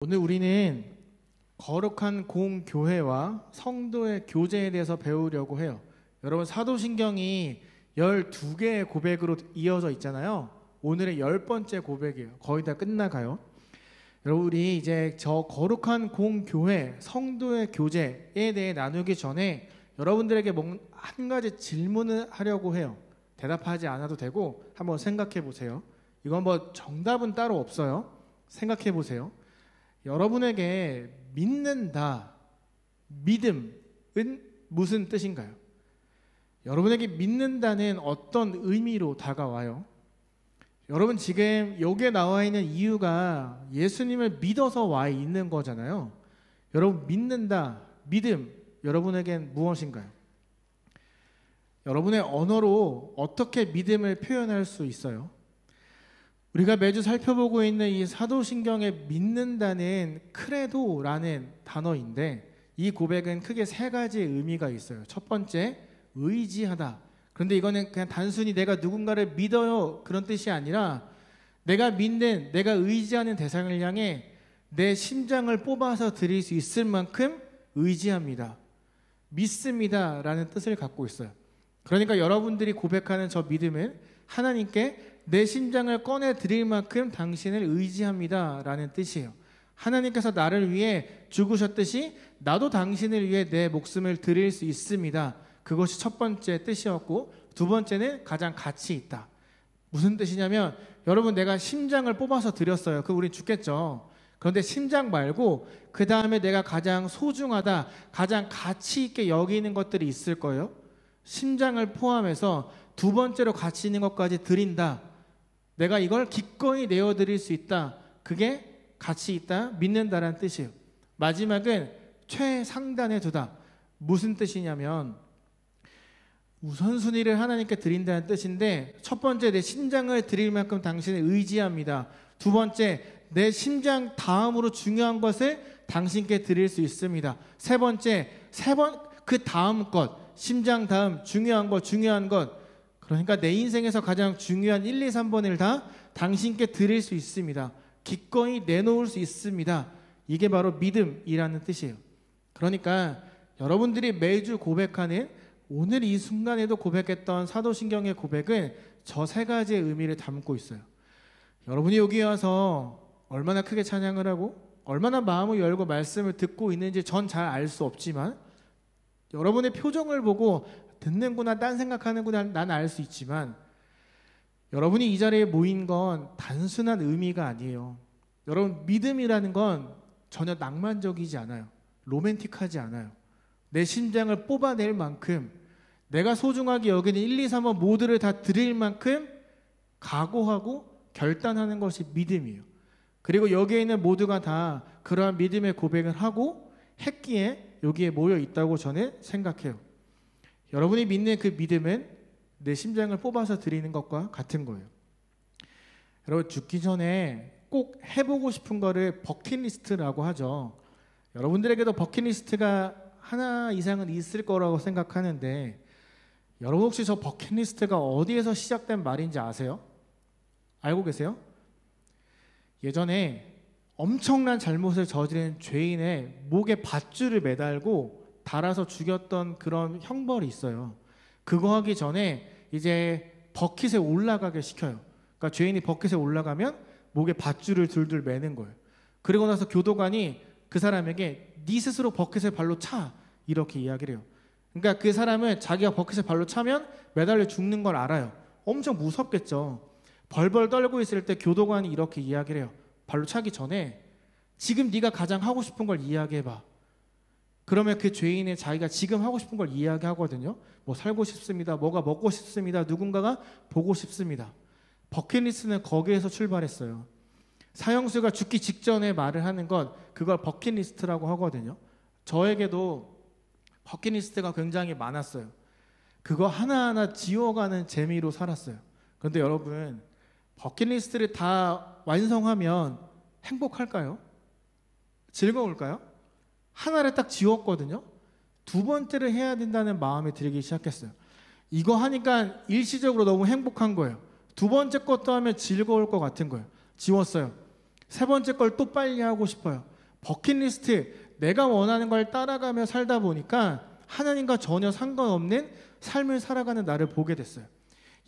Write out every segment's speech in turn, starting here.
오늘 우리는 거룩한 공교회와 성도의 교제에 대해서 배우려고 해요. 여러분, 사도신경이 12개의 고백으로 이어져 있잖아요. 오늘의 10번째 고백이에요. 거의 다 끝나가요. 여러분, 우리 이제 저 거룩한 공교회, 성도의 교제에 대해 나누기 전에 여러분들에게 한 가지 질문을 하려고 해요. 대답하지 않아도 되고 한번 생각해 보세요. 이건 뭐 정답은 따로 없어요. 생각해 보세요. 여러분에게 믿는다, 믿음은 무슨 뜻인가요? 여러분에게 믿는다는 어떤 의미로 다가와요? 여러분, 지금 여기에 나와 있는 이유가 예수님을 믿어서 와 있는 거잖아요. 여러분, 믿는다, 믿음, 여러분에겐 무엇인가요? 여러분의 언어로 어떻게 믿음을 표현할 수 있어요? 우리가 매주 살펴보고 있는 이 사도신경에 믿는다는 크레도라는 단어인데, 이 고백은 크게 세 가지의 의미가 있어요. 첫 번째, 의지하다. 그런데 이거는 그냥 단순히 내가 누군가를 믿어요 그런 뜻이 아니라 내가 믿는, 내가 의지하는 대상을 향해 내 심장을 뽑아서 드릴 수 있을 만큼 의지합니다, 믿습니다 라는 뜻을 갖고 있어요. 그러니까 여러분들이 고백하는 저 믿음은 하나님께 내 심장을 꺼내 드릴 만큼 당신을 의지합니다 라는 뜻이에요. 하나님께서 나를 위해 죽으셨듯이 나도 당신을 위해 내 목숨을 드릴 수 있습니다. 그것이 첫 번째 뜻이었고, 두 번째는 가장 가치 있다. 무슨 뜻이냐면, 여러분, 내가 심장을 뽑아서 드렸어요. 그럼 우린 죽겠죠. 그런데 심장 말고 그 다음에 내가 가장 소중하다, 가장 가치 있게 여기는 것들이 있을 거예요. 심장을 포함해서 두 번째로 가치 있는 것까지 드린다. 내가 이걸 기꺼이 내어드릴 수 있다. 그게 가치 있다, 믿는다라는 뜻이에요. 마지막은 최상단에 두다. 무슨 뜻이냐면 우선순위를 하나님께 드린다는 뜻인데, 첫 번째, 내 심장을 드릴 만큼 당신을 의지합니다. 두 번째, 내 심장 다음으로 중요한 것을 당신께 드릴 수 있습니다. 세 번째, 그 다음 것, 심장 다음 중요한 것, 그러니까 내 인생에서 가장 중요한 1, 2, 3번을 다 당신께 드릴 수 있습니다. 기꺼이 내놓을 수 있습니다. 이게 바로 믿음이라는 뜻이에요. 그러니까 여러분들이 매주 고백하는, 오늘 이 순간에도 고백했던 사도신경의 고백은 저 세 가지의 의미를 담고 있어요. 여러분이 여기 와서 얼마나 크게 찬양을 하고 얼마나 마음을 열고 말씀을 듣고 있는지 전 잘 알 수 없지만, 여러분의 표정을 보고 듣는구나, 딴 생각하는구나, 난 알 수 있지만, 여러분이 이 자리에 모인 건 단순한 의미가 아니에요. 여러분, 믿음이라는 건 전혀 낭만적이지 않아요. 로맨틱하지 않아요. 내 심장을 뽑아낼 만큼, 내가 소중하게 여기는 1, 2, 3번 모두를 다 드릴 만큼 각오하고 결단하는 것이 믿음이에요. 그리고 여기에 있는 모두가 다 그러한 믿음의 고백을 하고 했기에 여기에 모여 있다고 저는 생각해요. 여러분이 믿는 그 믿음은 내 심장을 뽑아서 드리는 것과 같은 거예요. 여러분, 죽기 전에 꼭 해보고 싶은 거를 버킷리스트라고 하죠. 여러분들에게도 버킷리스트가 하나 이상은 있을 거라고 생각하는데, 여러분 혹시 저 버킷리스트가 어디에서 시작된 말인지 아세요? 알고 계세요? 예전에 엄청난 잘못을 저지른 죄인의 목에 밧줄을 매달고 달아서 죽였던 그런 형벌이 있어요. 그거 하기 전에 이제 버킷에 올라가게 시켜요. 그러니까 죄인이 버킷에 올라가면 목에 밧줄을 둘둘 매는 거예요. 그리고 나서 교도관이 그 사람에게 네 스스로 버킷에 발로 차, 이렇게 이야기를 해요. 그러니까 그 사람은 자기가 버킷에 발로 차면 매달려 죽는 걸 알아요. 엄청 무섭겠죠. 벌벌 떨고 있을 때 교도관이 이렇게 이야기를 해요. 발로 차기 전에 지금 네가 가장 하고 싶은 걸 이야기해봐. 그러면 그 죄인은 자기가 지금 하고 싶은 걸 이야기하거든요. 뭐 살고 싶습니다, 뭐가 먹고 싶습니다, 누군가가 보고 싶습니다. 버킷리스트는 거기에서 출발했어요. 사형수가 죽기 직전에 말을 하는 것, 그걸 버킷리스트라고 하거든요. 저에게도 버킷리스트가 굉장히 많았어요. 그거 하나하나 지워가는 재미로 살았어요. 그런데 여러분, 버킷리스트를 다 완성하면 행복할까요? 즐거울까요? 하나를 딱 지웠거든요. 두 번째를 해야 된다는 마음이 들기 시작했어요. 이거 하니까 일시적으로 너무 행복한 거예요. 두 번째 것도 하면 즐거울 것 같은 거예요. 지웠어요. 세 번째 걸 또 빨리 하고 싶어요. 버킷리스트, 내가 원하는 걸 따라가며 살다 보니까 하나님과 전혀 상관없는 삶을 살아가는 나를 보게 됐어요.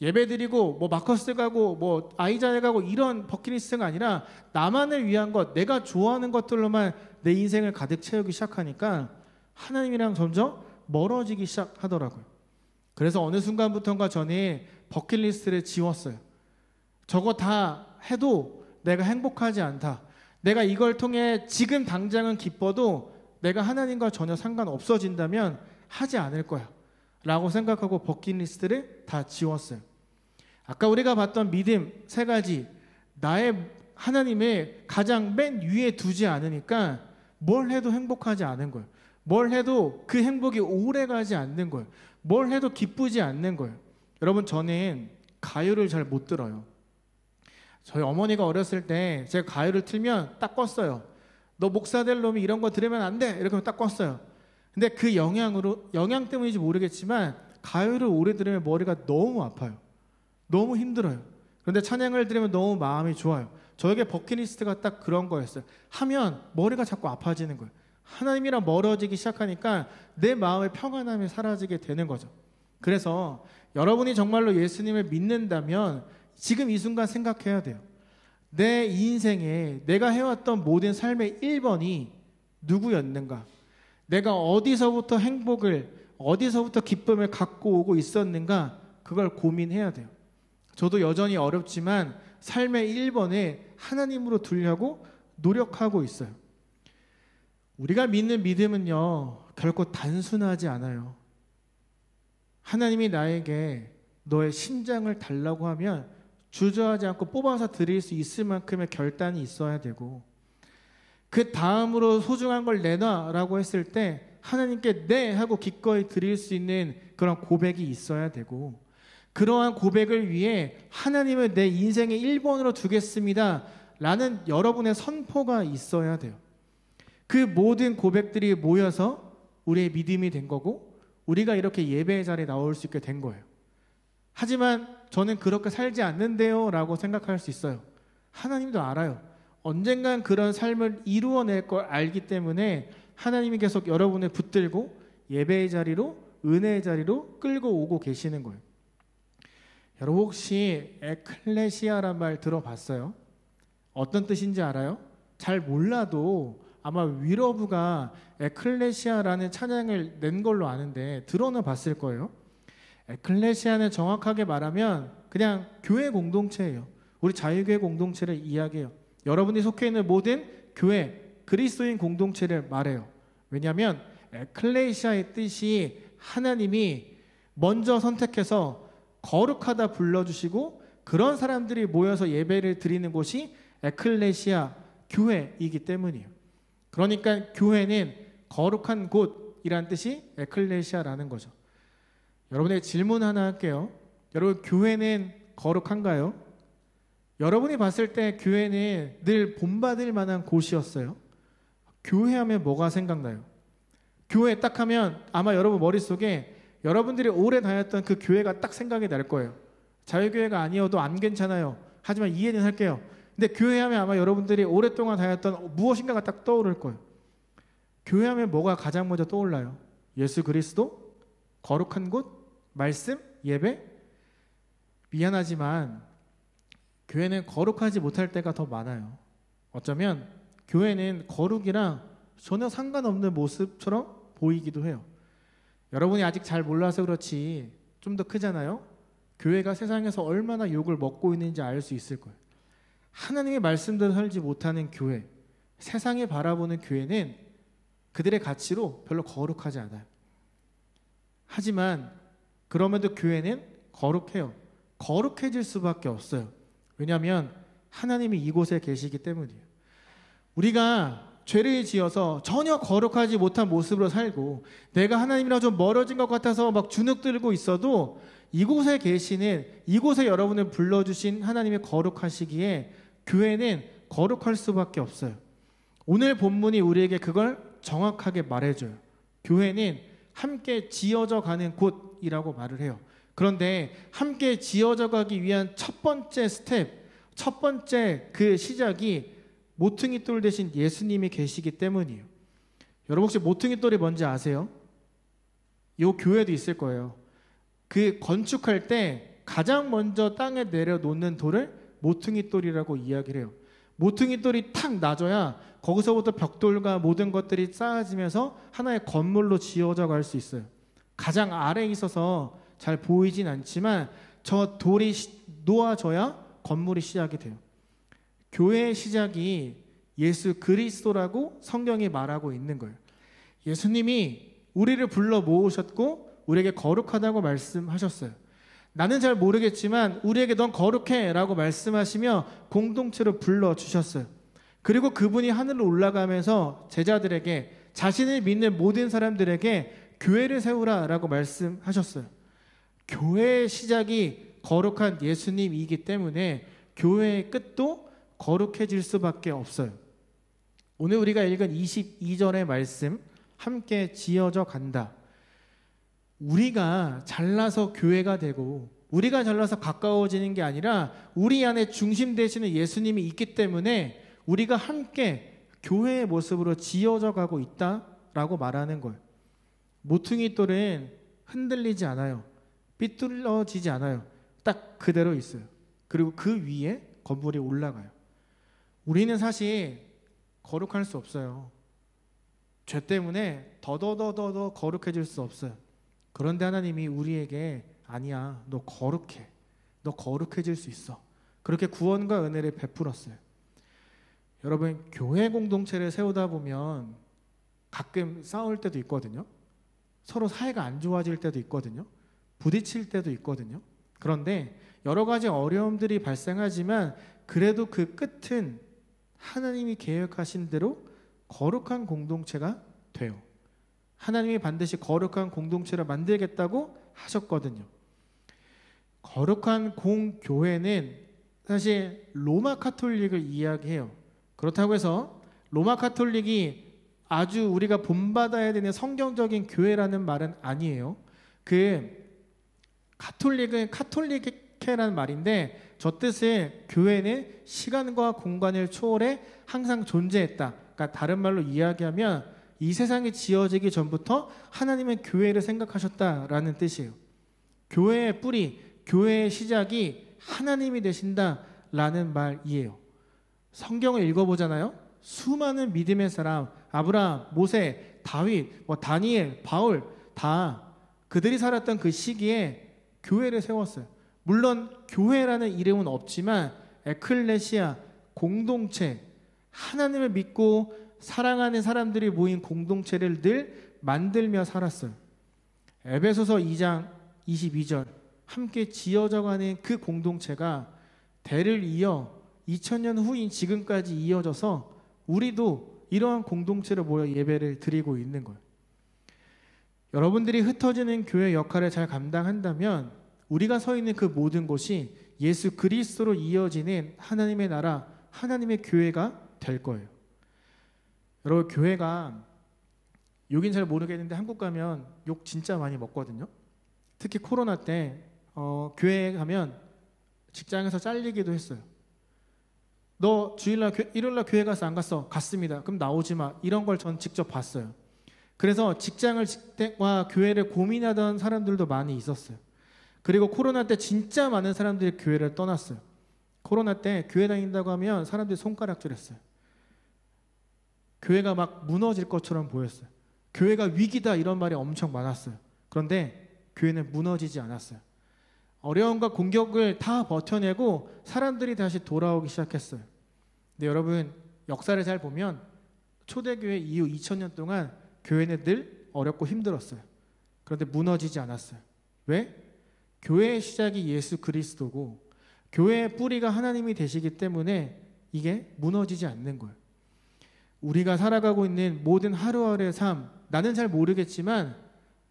예배드리고 뭐 마커스 가고 뭐 아이자에 가고 이런 버킷리스트가 아니라 나만을 위한 것, 내가 좋아하는 것들로만 내 인생을 가득 채우기 시작하니까 하나님이랑 점점 멀어지기 시작하더라고요. 그래서 어느 순간부터인가 저는 버킷리스트를 지웠어요. 저거 다 해도 내가 행복하지 않다. 내가 이걸 통해 지금 당장은 기뻐도 내가 하나님과 전혀 상관없어진다면 하지 않을 거야 라고 생각하고 버킷리스트를 다 지웠어요. 아까 우리가 봤던 믿음 3가지, 나의 하나님을 가장 맨 위에 두지 않으니까 뭘 해도 행복하지 않은 거예요. 뭘 해도 그 행복이 오래 가지 않는 거예요. 뭘 해도 기쁘지 않는 거예요. 여러분, 저는 가요를 잘 못 들어요. 저희 어머니가 어렸을 때 제가 가요를 틀면 딱 껐어요. 너 목사 될 놈이 이런 거 들으면 안 돼! 이렇게 딱 껐어요. 근데 그 영향 때문인지 모르겠지만 가요를 오래 들으면 머리가 너무 아파요. 너무 힘들어요. 그런데 찬양을 들으면 너무 마음이 좋아요. 저에게 버킷리스트가 딱 그런 거였어요. 하면 머리가 자꾸 아파지는 거예요. 하나님이랑 멀어지기 시작하니까 내 마음의 평안함이 사라지게 되는 거죠. 그래서 여러분이 정말로 예수님을 믿는다면 지금 이 순간 생각해야 돼요. 내 인생에 내가 해왔던 모든 삶의 1번이 누구였는가? 내가 어디서부터 행복을, 어디서부터 기쁨을 갖고 오고 있었는가? 그걸 고민해야 돼요. 저도 여전히 어렵지만 삶의 1번에 하나님으로 두려고 노력하고 있어요. 우리가 믿는 믿음은요, 결코 단순하지 않아요. 하나님이 나에게 너의 심장을 달라고 하면 주저하지 않고 뽑아서 드릴 수 있을 만큼의 결단이 있어야 되고, 그 다음으로 소중한 걸 내놔라고 했을 때 하나님께 네 하고 기꺼이 드릴 수 있는 그런 고백이 있어야 되고, 그러한 고백을 위해 하나님을 내 인생의 1번으로 두겠습니다 라는 여러분의 선포가 있어야 돼요. 그 모든 고백들이 모여서 우리의 믿음이 된 거고, 우리가 이렇게 예배의 자리에 나올 수 있게 된 거예요. 하지만 저는 그렇게 살지 않는데요 라고 생각할 수 있어요. 하나님도 알아요. 언젠간 그런 삶을 이루어낼 걸 알기 때문에 하나님이 계속 여러분을 붙들고 예배의 자리로, 은혜의 자리로 끌고 오고 계시는 거예요. 여러분, 혹시 에클레시아란 말 들어봤어요? 어떤 뜻인지 알아요? 잘 몰라도 아마 위러브가 에클레시아라는 찬양을 낸 걸로 아는데 들어는 봤을 거예요. 에클레시아는 정확하게 말하면 그냥 교회 공동체예요. 우리 자유교회 공동체를 이야기해요. 여러분이 속해 있는 모든 교회, 그리스도인 공동체를 말해요. 왜냐하면 에클레시아의 뜻이 하나님이 먼저 선택해서 거룩하다 불러주시고 그런 사람들이 모여서 예배를 드리는 곳이 에클레시아, 교회이기 때문이에요. 그러니까 교회는 거룩한 곳이란 뜻이 에클레시아라는 거죠. 여러분에게 질문 하나 할게요. 여러분, 교회는 거룩한가요? 여러분이 봤을 때 교회는 늘 본받을 만한 곳이었어요. 교회하면 뭐가 생각나요? 교회 딱 하면 아마 여러분 머릿속에 여러분들이 오래 다녔던 그 교회가 딱 생각이 날 거예요. 자유교회가 아니어도 안 괜찮아요. 하지만 이해는 할게요. 근데 교회하면 아마 여러분들이 오랫동안 다녔던 무엇인가가 딱 떠오를 거예요. 교회하면 뭐가 가장 먼저 떠올라요? 예수 그리스도? 거룩한 곳? 말씀? 예배? 미안하지만 교회는 거룩하지 못할 때가 더 많아요. 어쩌면 교회는 거룩이랑 전혀 상관없는 모습처럼 보이기도 해요. 여러분이 아직 잘 몰라서 그렇지 좀 더 크잖아요. 교회가 세상에서 얼마나 욕을 먹고 있는지 알 수 있을 거예요. 하나님의 말씀대로 살지 못하는 교회, 세상에 바라보는 교회는 그들의 가치로 별로 거룩하지 않아요. 하지만 그럼에도 교회는 거룩해요. 거룩해질 수밖에 없어요. 왜냐하면 하나님이 이곳에 계시기 때문이에요. 우리가 죄를 지어서 전혀 거룩하지 못한 모습으로 살고 내가 하나님이랑 좀 멀어진 것 같아서 막 주눅들고 있어도 이곳에 계시는, 이곳에 여러분을 불러주신 하나님의 거룩하시기에 교회는 거룩할 수밖에 없어요. 오늘 본문이 우리에게 그걸 정확하게 말해줘요. 교회는 함께 지어져 가는 곳이라고 말을 해요. 그런데 함께 지어져 가기 위한 첫 번째 스텝, 첫 번째 그 시작이 모퉁이 돌 대신 예수님이 계시기 때문이에요. 여러분 혹시 모퉁이 돌이 뭔지 아세요? 요 교회도 있을 거예요. 그 건축할 때 가장 먼저 땅에 내려놓는 돌을 모퉁이 돌이라고 이야기를 해요. 모퉁이 돌이 탁 낮아야 거기서부터 벽돌과 모든 것들이 쌓아지면서 하나의 건물로 지어져 갈 수 있어요. 가장 아래에 있어서 잘 보이진 않지만 저 돌이 놓아져야 건물이 시작이 돼요. 교회의 시작이 예수 그리스도라고 성경이 말하고 있는 거예요. 예수님이 우리를 불러 모으셨고 우리에게 거룩하다고 말씀하셨어요. 나는 잘 모르겠지만 우리에게 넌 거룩해 라고 말씀하시며 공동체로 불러주셨어요. 그리고 그분이 하늘로 올라가면서 제자들에게, 자신을 믿는 모든 사람들에게 교회를 세우라 라고 말씀하셨어요. 교회의 시작이 거룩한 예수님이기 때문에 교회의 끝도 거룩해질 수밖에 없어요. 오늘 우리가 읽은 22절의 말씀, 함께 지어져 간다. 우리가 잘나서 교회가 되고 우리가 잘나서 가까워지는 게 아니라 우리 안에 중심 되시는 예수님이 있기 때문에 우리가 함께 교회의 모습으로 지어져 가고 있다라고 말하는 거예요. 모퉁이 돌은 흔들리지 않아요. 삐뚤어지지 않아요. 딱 그대로 있어요. 그리고 그 위에 건물이 올라가요. 우리는 사실 거룩할 수 없어요. 죄 때문에 더더더더 거룩해질 수 없어요. 그런데 하나님이 우리에게 아니야, 너 거룩해. 너 거룩해질 수 있어. 그렇게 구원과 은혜를 베풀었어요. 여러분, 교회 공동체를 세우다 보면 가끔 싸울 때도 있거든요. 서로 사이가 안 좋아질 때도 있거든요. 부딪힐 때도 있거든요. 그런데 여러 가지 어려움들이 발생하지만 그래도 그 끝은 하나님이 계획하신 대로 거룩한 공동체가 돼요. 하나님이 반드시 거룩한 공동체를 만들겠다고 하셨거든요. 거룩한 공교회는 사실 로마 카톨릭을 이야기해요. 그렇다고 해서 로마 카톨릭이 아주 우리가 본받아야 되는 성경적인 교회라는 말은 아니에요. 그 카톨릭은 카톨리케라는 말인데 저 뜻은 교회는 시간과 공간을 초월해 항상 존재했다. 그러니까 다른 말로 이야기하면 이 세상이 지어지기 전부터 하나님은 교회를 생각하셨다라는 뜻이에요. 교회의 뿌리, 교회의 시작이 하나님이 되신다라는 말이에요. 성경을 읽어보잖아요. 수많은 믿음의 사람, 아브라함, 모세, 다윗, 다니엘, 바울 다 그들이 살았던 그 시기에 교회를 세웠어요. 물론 교회라는 이름은 없지만 에클레시아, 공동체, 하나님을 믿고 사랑하는 사람들이 모인 공동체를 늘 만들며 살았어요. 에베소서 2장 22절 함께 지어져가는 그 공동체가 대를 이어 2000년 후인 지금까지 이어져서 우리도 이러한 공동체로 모여 예배를 드리고 있는 거예요. 여러분들이 흩어지는 교회 역할을 잘 감당한다면 우리가 서 있는 그 모든 곳이 예수 그리스도로 이어지는 하나님의 나라, 하나님의 교회가 될 거예요. 여러분, 교회가 여긴 잘 모르겠는데 한국 가면 욕 진짜 많이 먹거든요. 특히 코로나 때 교회에 가면 직장에서 잘리기도 했어요. 너 주일날 일요일날 교회 가서 안 갔어? 갔습니다. 그럼 나오지 마. 이런 걸 전 직접 봤어요. 그래서 직장과 교회를 고민하던 사람들도 많이 있었어요. 그리고 코로나 때 진짜 많은 사람들이 교회를 떠났어요. 코로나 때 교회 다닌다고 하면 사람들이 손가락질했어요. 교회가 막 무너질 것처럼 보였어요. 교회가 위기다 이런 말이 엄청 많았어요. 그런데 교회는 무너지지 않았어요. 어려움과 공격을 다 버텨내고 사람들이 다시 돌아오기 시작했어요. 근데 여러분, 역사를 잘 보면 초대교회 이후 2000년 동안 교회는 늘 어렵고 힘들었어요. 그런데 무너지지 않았어요. 왜? 교회의 시작이 예수 그리스도고 교회의 뿌리가 하나님이 되시기 때문에 이게 무너지지 않는 거예요. 우리가 살아가고 있는 모든 하루하루의 삶, 나는 잘 모르겠지만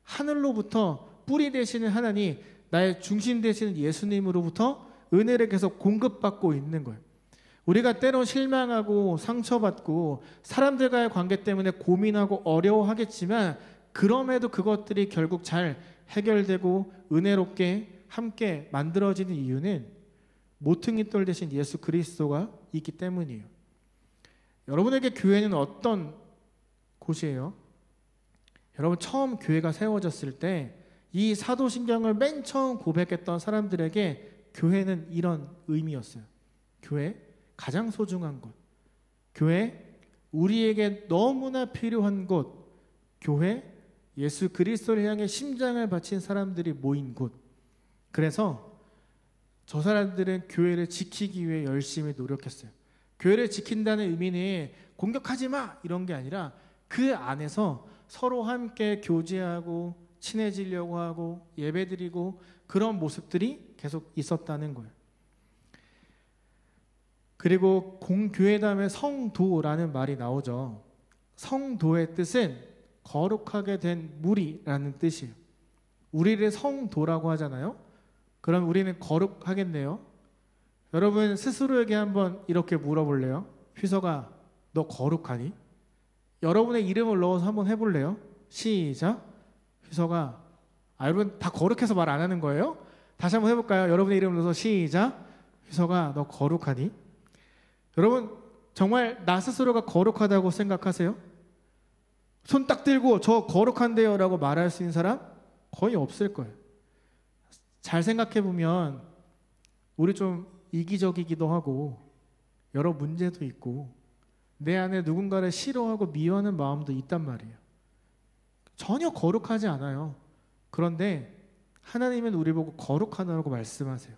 하늘로부터 뿌리 되시는 하나님, 나의 중심 되시는 예수님으로부터 은혜를 계속 공급받고 있는 거예요. 우리가 때론 실망하고 상처받고 사람들과의 관계 때문에 고민하고 어려워하겠지만 그럼에도 그것들이 결국 잘 해결되고 은혜롭게 함께 만들어지는 이유는 모퉁이 돌 대신 예수 그리스도가 있기 때문이에요. 여러분에게 교회는 어떤 곳이에요? 여러분 처음 교회가 세워졌을 때 이 사도신경을 맨 처음 고백했던 사람들에게 교회는 이런 의미였어요. 교회, 가장 소중한 곳. 교회, 우리에게 너무나 필요한 곳. 교회, 예수 그리스도를 향해 심장을 바친 사람들이 모인 곳. 그래서 저 사람들은 교회를 지키기 위해 열심히 노력했어요. 교회를 지킨다는 의미는 공격하지 마 이런 게 아니라 그 안에서 서로 함께 교제하고 친해지려고 하고 예배드리고 그런 모습들이 계속 있었다는 거예요. 그리고 공교회 다음에 성도라는 말이 나오죠. 성도의 뜻은 거룩하게 된 무리라는 뜻이에요. 우리를 성도라고 하잖아요. 그럼 우리는 거룩하겠네요. 여러분 스스로에게 한번 이렇게 물어볼래요? 휘서가 너 거룩하니? 여러분의 이름을 넣어서 한번 해볼래요? 시작. 휘서가 여러분 다 거룩해서 말 안 하는 거예요? 다시 한번 해볼까요? 여러분의 이름을 넣어서 시작. 휘서가 너 거룩하니? 여러분 정말 나 스스로가 거룩하다고 생각하세요? 손 딱 들고 저 거룩한데요 라고 말할 수 있는 사람 거의 없을 거예요. 잘 생각해보면 우리 좀 이기적이기도 하고 여러 문제도 있고 내 안에 누군가를 싫어하고 미워하는 마음도 있단 말이에요. 전혀 거룩하지 않아요. 그런데 하나님은 우리 보고 거룩하다고 말씀하세요.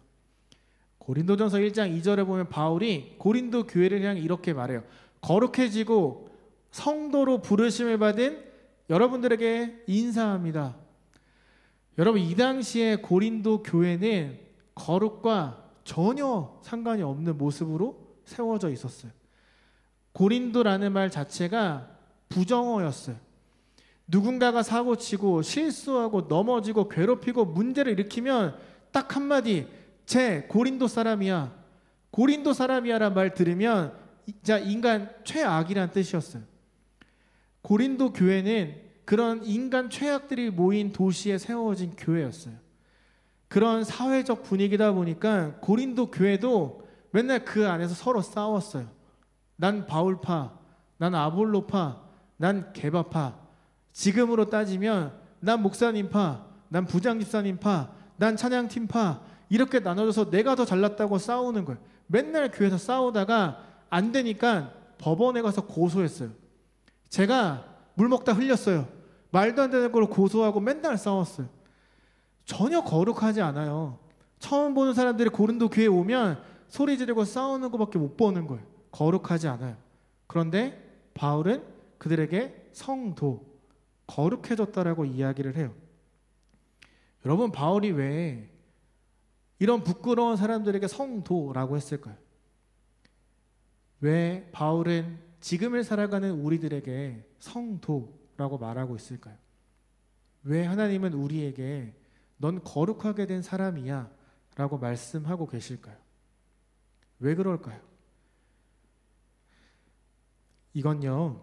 고린도전서 1장 2절에 보면 바울이 고린도 교회를 향해 이렇게 말해요. 거룩해지고 성도로 부르심을 받은 여러분들에게 인사합니다. 여러분 이 당시에 고린도 교회는 거룩과 전혀 상관이 없는 모습으로 세워져 있었어요. 고린도라는 말 자체가 부정어였어요. 누군가가 사고치고 실수하고 넘어지고 괴롭히고 문제를 일으키면 딱 한마디 쟤 고린도 사람이야. 고린도 사람이야란 말 들으면 진짜 인간 최악이란 뜻이었어요. 고린도 교회는 그런 인간 최악들이 모인 도시에 세워진 교회였어요. 그런 사회적 분위기다 보니까 고린도 교회도 맨날 그 안에서 서로 싸웠어요. 난 바울파, 난 아볼로파, 난 게바파. 지금으로 따지면 난 목사님파, 난 부장집사님파, 난 찬양팀파 이렇게 나눠져서 내가 더 잘났다고 싸우는 거예요. 맨날 교회에서 싸우다가 안 되니까 법원에 가서 고소했어요. 제가 물 먹다 흘렸어요. 말도 안 되는 걸 고소하고 맨날 싸웠어요. 전혀 거룩하지 않아요. 처음 보는 사람들이 고린도 교회에 오면 소리 지르고 싸우는 것밖에 못 보는 거예요. 거룩하지 않아요. 그런데 바울은 그들에게 성도, 거룩해졌다라고 이야기를 해요. 여러분 바울이 왜 이런 부끄러운 사람들에게 성도라고 했을까요? 왜 바울은 지금을 살아가는 우리들에게 성도라고 말하고 있을까요? 왜 하나님은 우리에게 넌 거룩하게 된 사람이야 라고 말씀하고 계실까요? 왜 그럴까요? 이건요,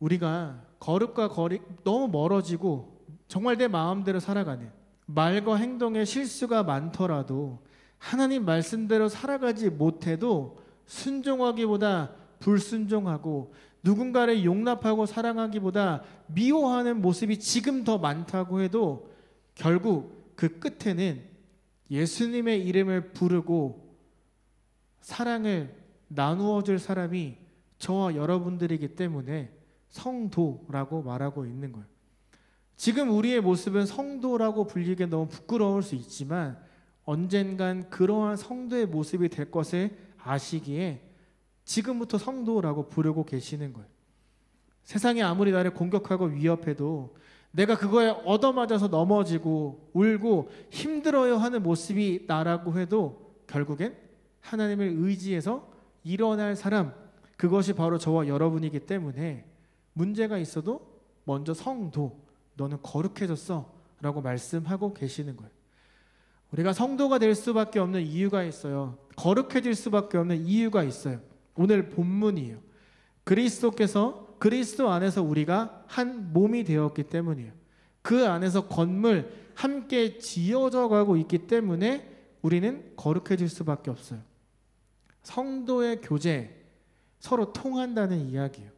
우리가 거룩과 거리 너무 멀어지고 정말 내 마음대로 살아가는 말과 행동에 실수가 많더라도 하나님 말씀대로 살아가지 못해도 순종하기보다 불순종하고 누군가를 용납하고 사랑하기보다 미워하는 모습이 지금 더 많다고 해도 결국 그 끝에는 예수님의 이름을 부르고 사랑을 나누어 줄 사람이 저와 여러분들이기 때문에 성도라고 말하고 있는 거예요. 지금 우리의 모습은 성도라고 불리기에 너무 부끄러울 수 있지만 언젠간 그러한 성도의 모습이 될 것을 아시기에 지금부터 성도라고 부르고 계시는 거예요. 세상이 아무리 나를 공격하고 위협해도 내가 그거에 얻어맞아서 넘어지고 울고 힘들어요 하는 모습이 나라고 해도 결국엔 하나님을 의지해서 일어날 사람, 그것이 바로 저와 여러분이기 때문에 문제가 있어도 먼저 성도, 너는 거룩해졌어 라고 말씀하고 계시는 거예요. 우리가 성도가 될 수밖에 없는 이유가 있어요. 거룩해질 수밖에 없는 이유가 있어요. 오늘 본문이에요. 그리스도 안에서 우리가 한 몸이 되었기 때문이에요. 그 안에서 건물 함께 지어져 가고 있기 때문에 우리는 거룩해질 수밖에 없어요. 성도의 교제, 서로 통한다는 이야기예요.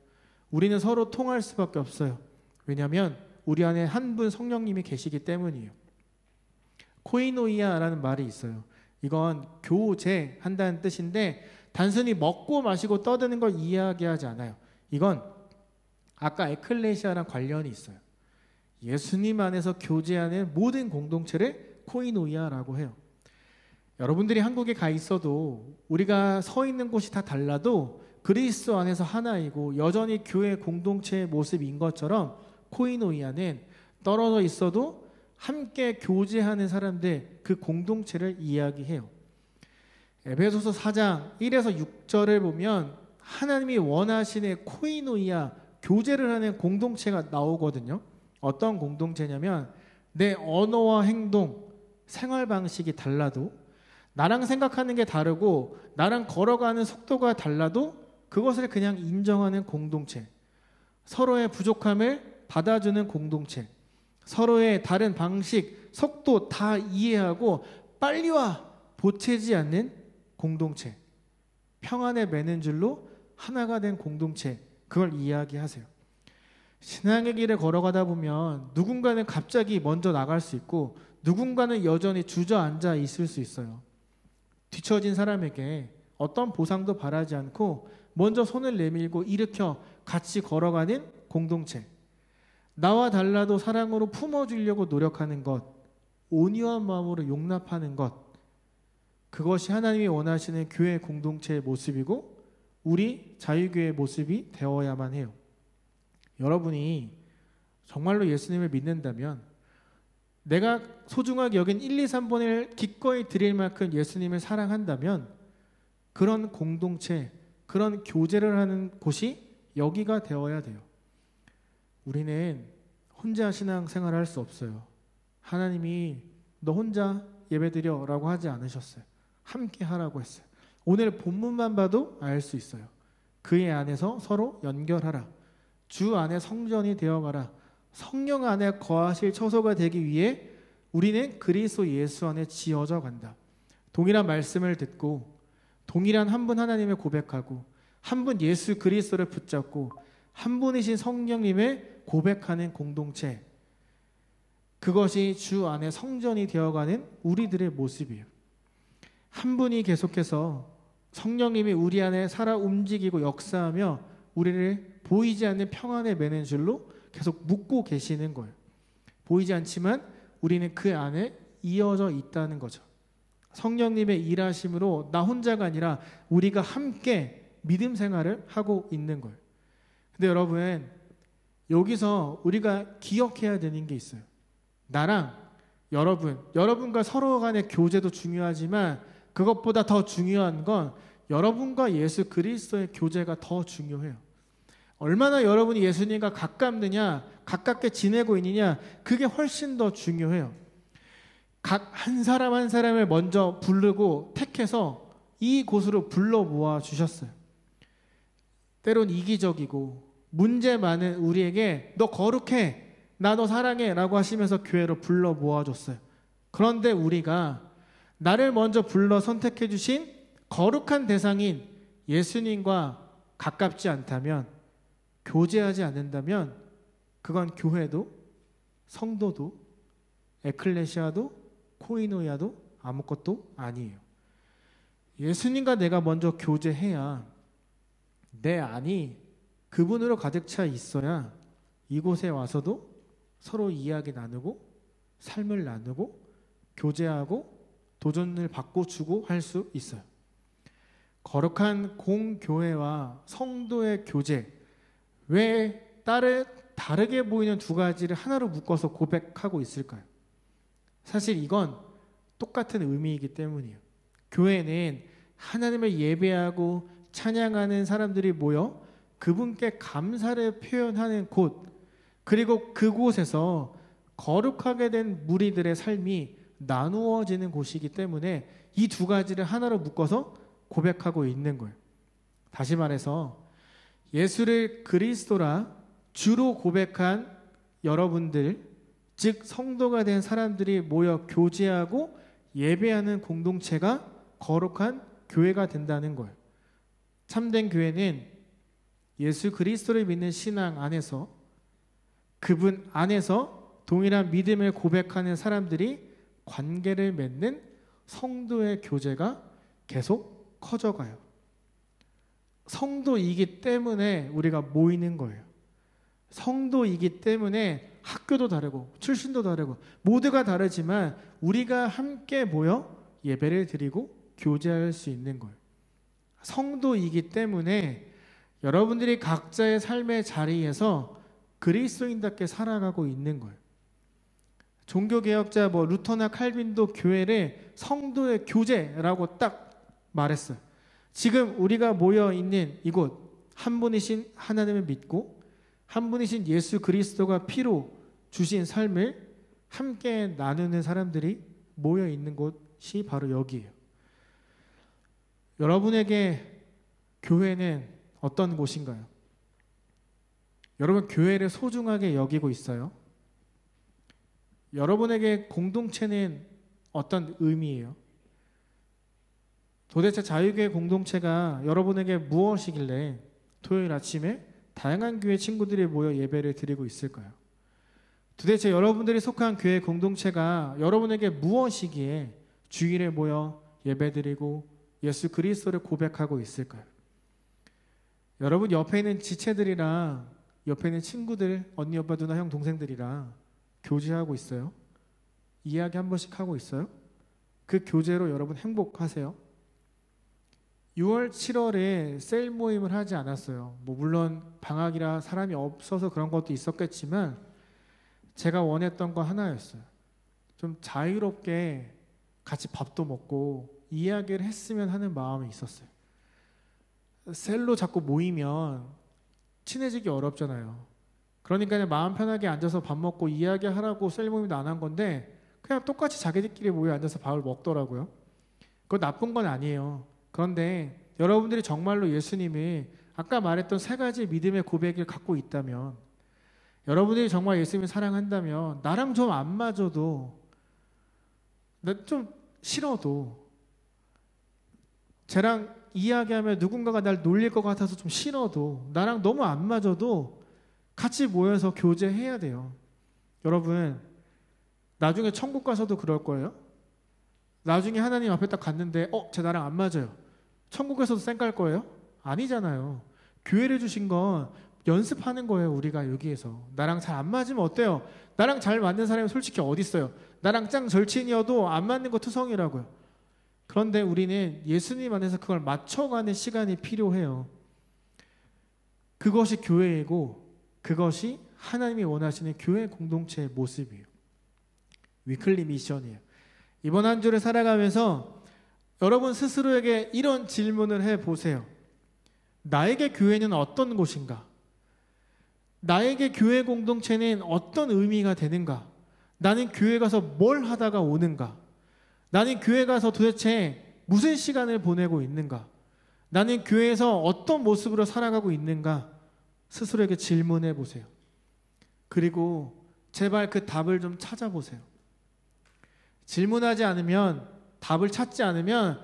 우리는 서로 통할 수밖에 없어요. 왜냐하면 우리 안에 한 분 성령님이 계시기 때문이에요. 코이노이아라는 말이 있어요. 이건 교제한다는 뜻인데 단순히 먹고 마시고 떠드는 걸 이야기하지 않아요. 이건 아까 에클레시아랑 관련이 있어요. 예수님 안에서 교제하는 모든 공동체를 코이노이아라고 해요. 여러분들이 한국에 가 있어도 우리가 서 있는 곳이 다 달라도 그리스도 안에서 하나이고 여전히 교회 공동체의 모습인 것처럼 코이노이아는 떨어져 있어도 함께 교제하는 사람들, 그 공동체를 이야기해요. 에베소서 4장 1에서 6절을 보면 하나님이 원하시는 코이노이아, 교제를 하는 공동체가 나오거든요. 어떤 공동체냐면 내 언어와 행동, 생활 방식이 달라도 나랑 생각하는 게 다르고 나랑 걸어가는 속도가 달라도 그것을 그냥 인정하는 공동체, 서로의 부족함을 받아주는 공동체, 서로의 다른 방식, 속도 다 이해하고 빨리 와 보채지 않는 공동체, 평안에 매는 줄로 하나가 된 공동체, 그걸 이야기하세요. 신앙의 길을 걸어가다 보면 누군가는 갑자기 먼저 나갈 수 있고 누군가는 여전히 주저앉아 있을 수 있어요. 뒤처진 사람에게 어떤 보상도 바라지 않고 먼저 손을 내밀고 일으켜 같이 걸어가는 공동체, 나와 달라도 사랑으로 품어주려고 노력하는 것, 온유한 마음으로 용납하는 것, 그것이 하나님이 원하시는 교회 공동체의 모습이고 우리 자유교회의 모습이 되어야만 해요. 여러분이 정말로 예수님을 믿는다면 내가 소중하게 여긴 1, 2, 3번을 기꺼이 드릴 만큼 예수님을 사랑한다면 그런 공동체, 그런 교제를 하는 곳이 여기가 되어야 돼요. 우리는 혼자 신앙생활을 할 수 없어요. 하나님이 너 혼자 예배드려 라고 하지 않으셨어요. 함께 하라고 했어요. 오늘 본문만 봐도 알 수 있어요. 그의 안에서 서로 연결하라. 주 안에 성전이 되어가라. 성령 안에 거하실 처소가 되기 위해 우리는 그리스도 예수 안에 지어져 간다. 동일한 말씀을 듣고 동일한 한 분 하나님을 고백하고 한 분 예수 그리스도를 붙잡고 한 분이신 성령님을 고백하는 공동체, 그것이 주 안에 성전이 되어가는 우리들의 모습이에요. 한 분이 계속해서 성령님이 우리 안에 살아 움직이고 역사하며 우리를 보이지 않는 평안에 매는 줄로 계속 묶고 계시는 거예요. 보이지 않지만 우리는 그 안에 이어져 있다는 거죠. 성령님의 일하심으로 나 혼자가 아니라 우리가 함께 믿음 생활을 하고 있는 거예요. 근데 여러분, 여기서 우리가 기억해야 되는 게 있어요. 나랑 여러분과 서로 간의 교제도 중요하지만 그것보다 더 중요한 건 여러분과 예수 그리스도의 교제가 더 중요해요. 얼마나 여러분이 예수님과 가깝느냐, 가깝게 지내고 있느냐, 그게 훨씬 더 중요해요. 각 한 사람 한 사람을 먼저 부르고 택해서 이곳으로 불러 모아 주셨어요. 때론 이기적이고 문제 많은 우리에게 너 거룩해, 나 너 사랑해 라고 하시면서 교회로 불러 모아줬어요. 그런데 우리가 나를 먼저 불러 선택해 주신 거룩한 대상인 예수님과 가깝지 않다면, 교제하지 않는다면 그건 교회도 성도도 에클레시아도 코이노야도 아무것도 아니에요. 예수님과 내가 먼저 교제해야 내 안이 그분으로 가득 차 있어야 이곳에 와서도 서로 이야기 나누고 삶을 나누고 교제하고 도전을 받고 주고 할 수 있어요. 거룩한 공교회와 성도의 교제, 왜 다르게 보이는 두 가지를 하나로 묶어서 고백하고 있을까요? 사실 이건 똑같은 의미이기 때문이에요. 교회는 하나님을 예배하고 찬양하는 사람들이 모여 그분께 감사를 표현하는 곳, 그리고 그곳에서 거룩하게 된 무리들의 삶이 나누어지는 곳이기 때문에 이 두 가지를 하나로 묶어서 고백하고 있는 거예요. 다시 말해서 예수를 그리스도라 주로 고백한 여러분들, 즉 성도가 된 사람들이 모여 교제하고 예배하는 공동체가 거룩한 교회가 된다는 거예요. 참된 교회는 예수 그리스도를 믿는 신앙 안에서 그분 안에서 동일한 믿음을 고백하는 사람들이 관계를 맺는 성도의 교제가 계속 커져가요. 성도이기 때문에 우리가 모이는 거예요. 성도이기 때문에 학교도 다르고 출신도 다르고 모두가 다르지만 우리가 함께 모여 예배를 드리고 교제할 수 있는 거예요. 성도이기 때문에 여러분들이 각자의 삶의 자리에서 그리스도인답게 살아가고 있는 거예요. 종교개혁자 루터나 칼빈도 교회를 성도의 교제라고 딱 말했어요. 지금 우리가 모여 있는 이곳, 한 분이신 하나님을 믿고 한 분이신 예수 그리스도가 피로 주신 삶을 함께 나누는 사람들이 모여 있는 곳이 바로 여기예요. 여러분에게 교회는 어떤 곳인가요? 여러분, 교회를 소중하게 여기고 있어요? 여러분에게 공동체는 어떤 의미예요? 도대체 자유교회 공동체가 여러분에게 무엇이길래 토요일 아침에 다양한 교회 친구들이 모여 예배를 드리고 있을까요? 도대체 여러분들이 속한 교회 공동체가 여러분에게 무엇이기에 주일에 모여 예배드리고 예수 그리스도를 고백하고 있을까요? 여러분 옆에 있는 지체들이랑 옆에 있는 친구들, 언니, 오빠, 누나, 형, 동생들이랑 교제하고 있어요? 이야기 한 번씩 하고 있어요? 그 교제로 여러분 행복하세요? 6월, 7월에 세일 모임을 하지 않았어요. 물론 방학이라 사람이 없어서 그런 것도 있었겠지만 제가 원했던 건 하나였어요. 좀 자유롭게 같이 밥도 먹고 이야기를 했으면 하는 마음이 있었어요. 셀로 자꾸 모이면 친해지기 어렵잖아요. 그러니까 그냥 마음 편하게 앉아서 밥 먹고 이야기하라고 셀 모임도 안 한 건데 그냥 똑같이 자기들끼리 모여 앉아서 밥을 먹더라고요. 그건 나쁜 건 아니에요. 그런데 여러분들이 정말로 예수님이 아까 말했던 세 가지 믿음의 고백을 갖고 있다면, 여러분들이 정말 예수님을 사랑한다면 나랑 좀 안 맞아도, 좀 싫어도, 쟤랑 이야기하면 누군가가 날 놀릴 것 같아서 좀 싫어도, 나랑 너무 안 맞아도 같이 모여서 교제해야 돼요. 여러분, 나중에 천국 가서도 그럴 거예요. 나중에 하나님 앞에 딱 갔는데 쟤 나랑 안 맞아요. 천국에서도 쌩깔 거예요? 아니잖아요. 교회를 주신 건 연습하는 거예요. 우리가 여기에서 나랑 잘 안 맞으면 어때요? 나랑 잘 맞는 사람이 솔직히 어디 있어요? 나랑 짱 절친이어도 안 맞는 거 투성이라고요. 그런데 우리는 예수님 안에서 그걸 맞춰가는 시간이 필요해요. 그것이 교회이고 그것이 하나님이 원하시는 교회 공동체의 모습이에요. 위클리 미션이에요. 이번 한 주를 살아가면서 여러분 스스로에게 이런 질문을 해보세요. 나에게 교회는 어떤 곳인가? 나에게 교회 공동체는 어떤 의미가 되는가? 나는 교회 가서 뭘 하다가 오는가? 나는 교회 가서 도대체 무슨 시간을 보내고 있는가? 나는 교회에서 어떤 모습으로 살아가고 있는가? 스스로에게 질문해 보세요. 그리고 제발 그 답을 좀 찾아보세요. 질문하지 않으면, 답을 찾지 않으면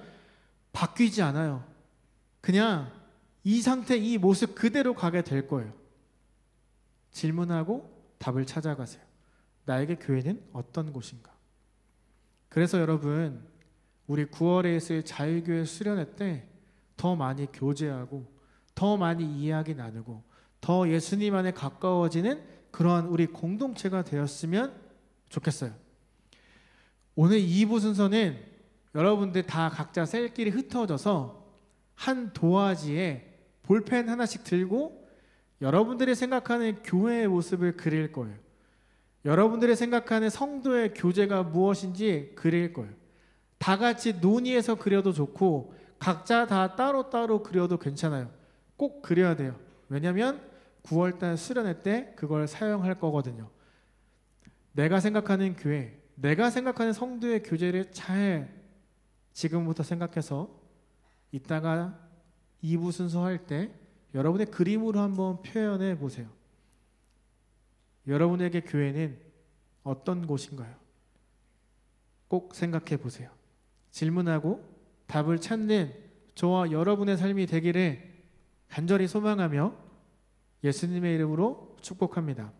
바뀌지 않아요. 그냥 이 상태, 이 모습 그대로 가게 될 거예요. 질문하고 답을 찾아가세요. 나에게 교회는 어떤 곳인가? 그래서 여러분, 우리 9월에 있을 자유교회 수련회 때 더 많이 교제하고 더 많이 이야기 나누고 더 예수님 안에 가까워지는 그러한 우리 공동체가 되었으면 좋겠어요. 오늘 2부 순서는 여러분들 다 각자 셀끼리 흩어져서 한 도화지에 볼펜 하나씩 들고 여러분들이 생각하는 교회의 모습을 그릴 거예요. 여러분들이 생각하는 성도의 교제가 무엇인지 그릴 거예요. 다 같이 논의해서 그려도 좋고 각자 다 따로따로 그려도 괜찮아요. 꼭 그려야 돼요. 왜냐하면 9월달 수련회 때 그걸 사용할 거거든요. 내가 생각하는 교회, 내가 생각하는 성도의 교제를 잘 지금부터 생각해서 이따가 2부 순서 할 때 여러분의 그림으로 한번 표현해 보세요. 여러분에게 교회는 어떤 곳인가요? 꼭 생각해 보세요. 질문하고 답을 찾는 저와 여러분의 삶이 되기를 간절히 소망하며 예수님의 이름으로 축복합니다.